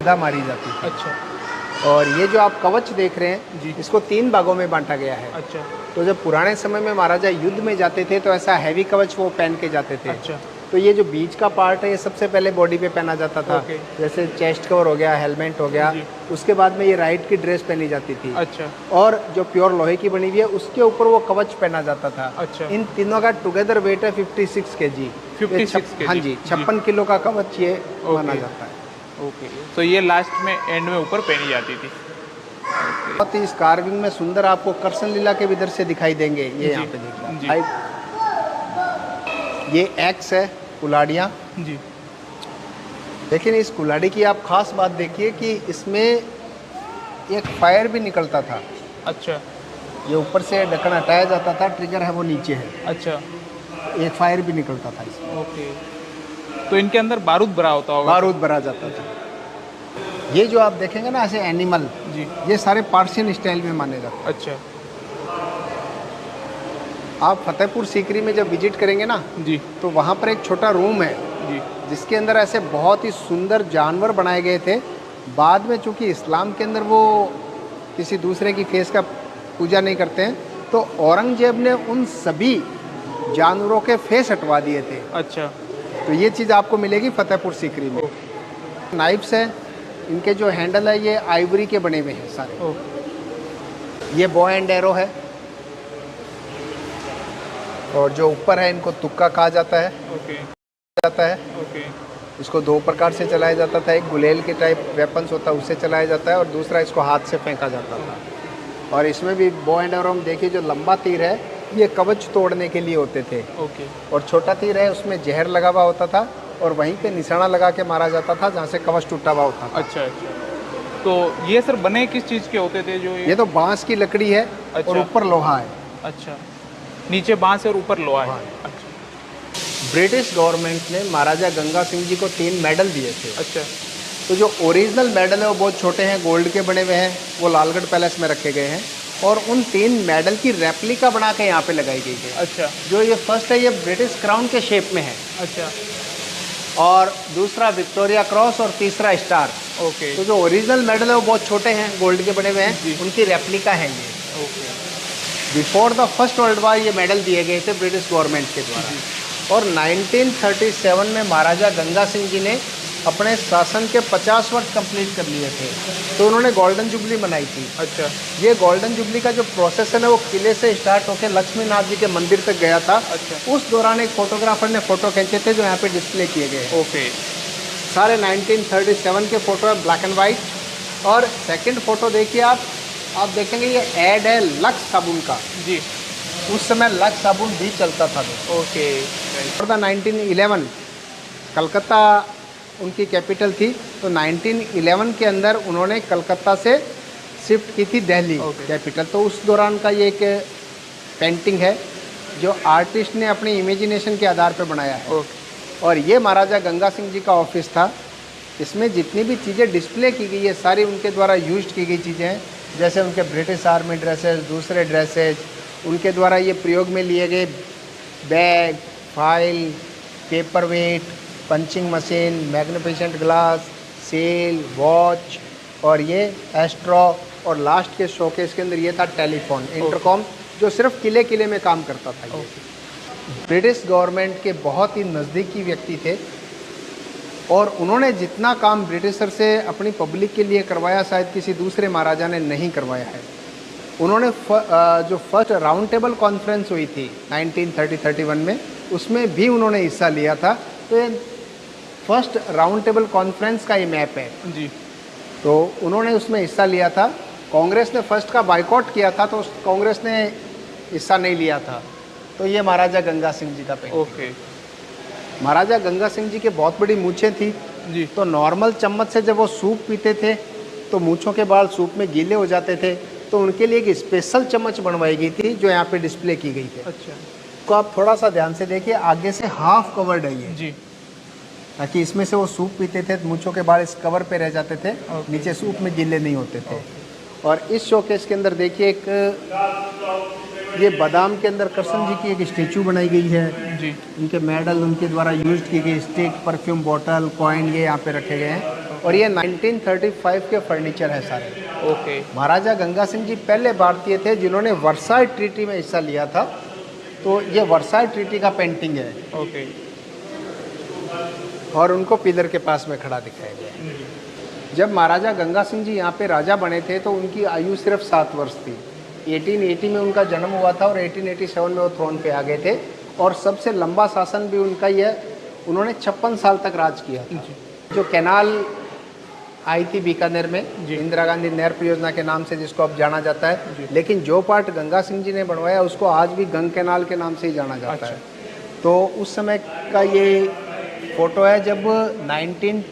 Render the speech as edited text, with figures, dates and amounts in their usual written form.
गदा मारी जाती थी। अच्छा। और ये जो आप कवच देख रहे हैं जी। इसको 3 भागों में बांटा गया है। अच्छा। तो जब पुराने समय में महाराजा युद्ध में जाते थे तो ऐसा हैवी कवच वो पहन के जाते थे। अच्छा। तो ये जो बीच का पार्ट है ये सबसे पहले बॉडी पे पहना जाता था। ओके। जैसे चेस्ट कवर हो गया, हेलमेट हो गया। जी। उसके बाद में ये राइट की ड्रेस पहनी जाती थी। अच्छा। और जो प्योर लोहे की बनी हुई है उसके ऊपर वो कवच पहना जाता था। अच्छा। इन तीनों का टुगेदर वेट है 56 kg। 56 kg। हाँ जी, 56 किलो का कवच ये माना जाता है। ओके, तो ये लास्ट में एंड में ऊपर पहनी जाती थी। बहुत ही इस कार्विंग में सुंदर आपको कृष्ण लीला के भी दृश्य दिखाई देंगे। ये यहाँ पे जी। देखिए, ये एक्स है कुल्हाड़ियाँ जी। लेकिन इस कुल्हाड़ी की आप खास बात देखिए कि इसमें एक फायर भी निकलता था। अच्छा। ये ऊपर से ढक्कन हटाया जाता था, ट्रिगर है वो नीचे है। अच्छा। एक फायर भी निकलता था इसमें। ओके, तो इनके अंदर बारूद भरा होता होगा? बारूद भरा जाता था। ये जो आप देखेंगे ना ऐसे एनिमल, जी, ये सारे पार्शियन स्टाइल में माने जाते हैं। अच्छा। आप फतेहपुर सीकरी में जब विजिट करेंगे ना जी, तो वहाँ पर एक छोटा रूम है जी, जिसके अंदर ऐसे बहुत ही सुंदर जानवर बनाए गए थे। बाद में चूंकि इस्लाम के अंदर वो किसी दूसरे की फेस का पूजा नहीं करते हैं तो औरंगजेब ने उन सभी जानवरों के फेस हटवा दिए थे। अच्छा। तो ये चीज़ आपको मिलेगी फतेहपुर सीकरी में। नाइफ्स है, इनके जो हैंडल है ये आइवरी के बने हुए हैं सारे। ये बॉय एंड एरो है और जो ऊपर है इनको तुक्का कहा जाता है। ओके। इसको 2 प्रकार से चलाया जाता था, एक गुलेल के टाइप वेपन्स होता है उससे चलाया जाता है और दूसरा इसको हाथ से फेंका जाता था। और इसमें भी बॉय एंड एरो में देखिए जो लंबा तीर है ये कवच तोड़ने के लिए होते थे। ओके। और छोटा तीर है उसमें जहर लगा हुआ होता था और वहीं पे निशाना लगा के मारा जाता था जहाँ से कवच टूटा हुआ होता था। अच्छा। तो ये सर बने किस चीज़ के होते थे जो ये तो बांस की लकड़ी है। अच्छा। और ऊपर लोहा है। अच्छा, नीचे बांस है और ऊपर लोहा है। अच्छा। ब्रिटिश गवर्नमेंट ने महाराजा गंगा सिंह जी को 3 मेडल दिए थे। अच्छा। तो जो ओरिजिनल मेडल है वो बहुत छोटे हैं, गोल्ड के बने हुए हैं, वो लालगढ़ पैलेस में रखे गए हैं। और उन 3 मेडल की रेप्लिका बना के यहाँ पे लगाई गई है। अच्छा। जो ये फर्स्ट है ये ब्रिटिश क्राउन के शेप में है। अच्छा। और दूसरा विक्टोरिया क्रॉस और तीसरा स्टार। ओके। तो जो ओरिजिनल मेडल है वो बहुत छोटे हैं, गोल्ड के बने हुए जी। हैं, उनकी रेप्लिका है ये। Okay. Before the first world war ये मेडल दिए गए थे ब्रिटिश गवर्नमेंट के द्वारा। और 1937 में महाराजा गंगा सिंह जी ने अपने शासन के 50 वर्ष कंप्लीट कर लिए थे तो उन्होंने गोल्डन जुबली मनाई थी। अच्छा। ये गोल्डन जुबली का जो प्रोसेसन है वो किले से स्टार्ट होकर लक्ष्मीनाथ जी के मंदिर तक गया था। अच्छा। उस दौरान एक फोटोग्राफर ने फ़ोटो खींचे थे जो यहाँ पे डिस्प्ले किए गए हैं। ओके। सारे 1937 के फ़ोटो है, ब्लैक एंड वाइट। और सेकंड फ़ोटो देखिए आप देखेंगे ये ऐड है लक्स साबुन का। जी। उस समय लक्स साबुन भी चलता था। ओके। और 1911 कलकत्ता उनकी कैपिटल थी तो 1911 के अंदर उन्होंने कलकत्ता से शिफ्ट की थी दिल्ली कैपिटल। तो उस दौरान का ये एक पेंटिंग है जो आर्टिस्ट ने अपनी इमेजिनेशन के आधार पर बनाया है। और ये महाराजा गंगा सिंह जी का ऑफिस था। इसमें जितनी भी चीज़ें डिस्प्ले की गई है सारी उनके द्वारा यूज की गई चीज़ें हैं। जैसे उनके ब्रिटिश आर्मी ड्रेसेस, दूसरे ड्रेसेज, उनके द्वारा ये प्रयोग में लिए गए bag, file, paper weight, punching machine, magnificent glass, cell, watch और ये एस्ट्रॉ। और लास्ट के शोकेस के अंदर ये था टेलीफोन, इंटरकॉम, जो सिर्फ किले किले में काम करता था। ये ब्रिटिश गवर्नमेंट के बहुत ही नज़दीकी व्यक्ति थे और उन्होंने जितना काम ब्रिटिशर से अपनी पब्लिक के लिए करवाया शायद किसी दूसरे महाराजा ने नहीं करवाया है। उन्होंने जो फर्स्ट राउंड टेबल कॉन्फ्रेंस हुई थी 1931 में उसमें भी उन्होंने हिस्सा लिया था। तो ये फर्स्ट राउंड टेबल कॉन्फ्रेंस का ये मैप है जी। तो उन्होंने उसमें हिस्सा लिया था। कांग्रेस ने फर्स्ट का बाइकआउट किया था तो कांग्रेस ने हिस्सा नहीं लिया था। तो ये महाराजा गंगा सिंह जी का पेंटिंग। ओके। महाराजा गंगा सिंह जी के बहुत बड़ी मूछें थी जी। तो नॉर्मल चम्मच से जब वो सूप पीते थे तो मूछों के बाल सूप में गीले हो जाते थे तो उनके लिए एक स्पेशल चम्मच बनवाई गई थी जो यहाँ पे डिस्प्ले की गई है। अच्छा। तो आप थोड़ा सा ध्यान से देखिए, आगे से हाफ कवर्ड है ये जी। ताकि इसमें से वो सूप पीते थे तो मूछों के बाल इस कवर पे रह जाते थे, नीचे सूप में गीले नहीं होते थे। और इस शोकेस के अंदर देखिए एक ये बादाम के अंदर कृष्ण जी की एक स्टेचू बनाई गई है जी। उनके मेडल, उनके द्वारा यूज की गई स्टिक, परफ्यूम बॉटल, कॉइन ये यहाँ पे रखे गए हैं। और ये 1935 के फर्नीचर है सारे। ओके। महाराजा गंगा सिंह जी पहले भारतीय थे जिन्होंने वर्साई ट्रीटी में हिस्सा लिया था, तो ये वर्साई ट्रीटी का पेंटिंग है ओके। और उनको पिलर के पास में खड़ा दिखाया गया है। जब महाराजा गंगा सिंह जी यहाँ पे राजा बने थे तो उनकी आयु सिर्फ 7 वर्ष थी। 1880 में उनका जन्म हुआ था और 1887 में वो थ्रोन पे आ गए थे, और सबसे लंबा शासन भी उनका ही है, उन्होंने 56 साल तक राज किया था। जो कैनाल आई थी बीकानेर में इंदिरा गांधी नहर परियोजना के नाम से, जिसको अब जाना जाता है, लेकिन जो पार्ट गंगा सिंह जी ने बनवाया उसको आज भी गंग कैनाल के नाम से ही जाना जाता है। तो उस समय का ये फोटो है जब 19